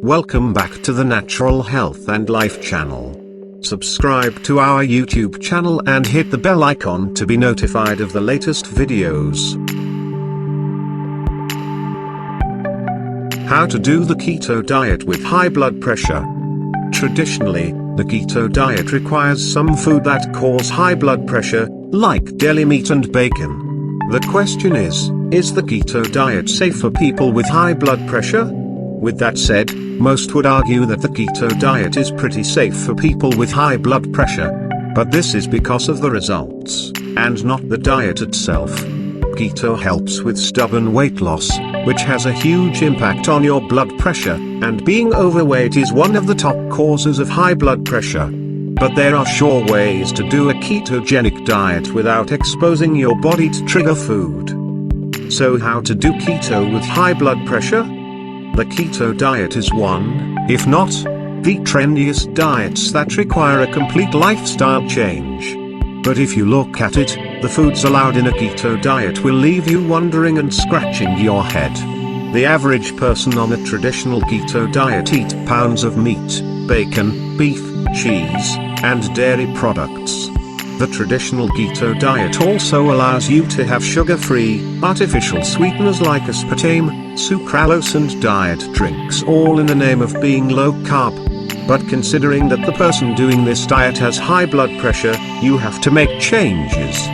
Welcome back to the Natural Health and Life channel. Subscribe to our YouTube channel and hit the bell icon to be notified of the latest videos. How to do the keto diet with high blood pressure. Traditionally, the keto diet requires some food that cause high blood pressure, like deli meat and bacon. The question is the keto diet safe for people with high blood pressure? With that said, most would argue that the keto diet is pretty safe for people with high blood pressure. But this is because of the results, and not the diet itself. Keto helps with stubborn weight loss, which has a huge impact on your blood pressure, and being overweight is one of the top causes of high blood pressure. But there are sure ways to do a ketogenic diet without exposing your body to trigger food. So how to do keto with high blood pressure? The keto diet is one, if not the trendiest diets that require a complete lifestyle change. But if you look at it, the foods allowed in a keto diet will leave you wondering and scratching your head. The average person on a traditional keto diet eats pounds of meat, bacon, beef, cheese, and dairy products. The traditional keto diet also allows you to have sugar-free, artificial sweeteners like aspartame, sucralose and diet drinks, all in the name of being low-carb. But considering that the person doing this diet has high blood pressure, you have to make changes.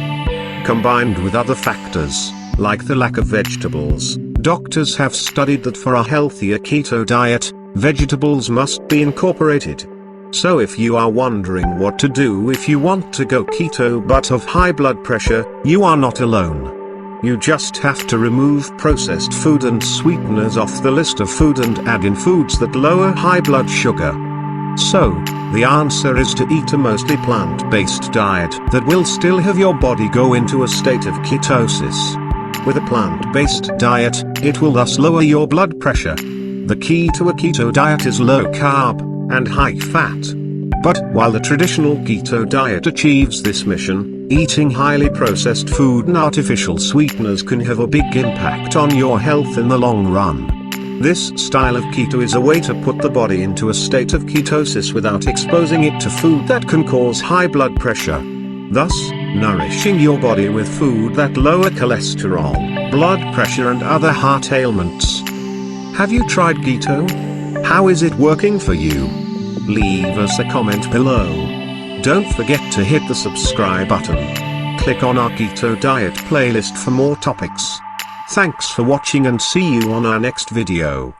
Combined with other factors, like the lack of vegetables, doctors have studied that for a healthier keto diet, vegetables must be incorporated. So if you are wondering what to do if you want to go keto but have high blood pressure, you are not alone. You just have to remove processed food and sweeteners off the list of food and add in foods that lower high blood sugar. So, the answer is to eat a mostly plant-based diet that will still have your body go into a state of ketosis. With a plant-based diet, it will thus lower your blood pressure. The key to a keto diet is low carb and high fat. But while the traditional keto diet achieves this mission, eating highly processed food and artificial sweeteners can have a big impact on your health in the long run. This style of keto is a way to put the body into a state of ketosis without exposing it to food that can cause high blood pressure, thus nourishing your body with food that lower cholesterol, blood pressure and other heart ailments. Have you tried keto? How is it working for you? Leave us a comment below. Don't forget to hit the subscribe button. Click on our keto diet playlist for more topics. Thanks for watching and see you on our next video.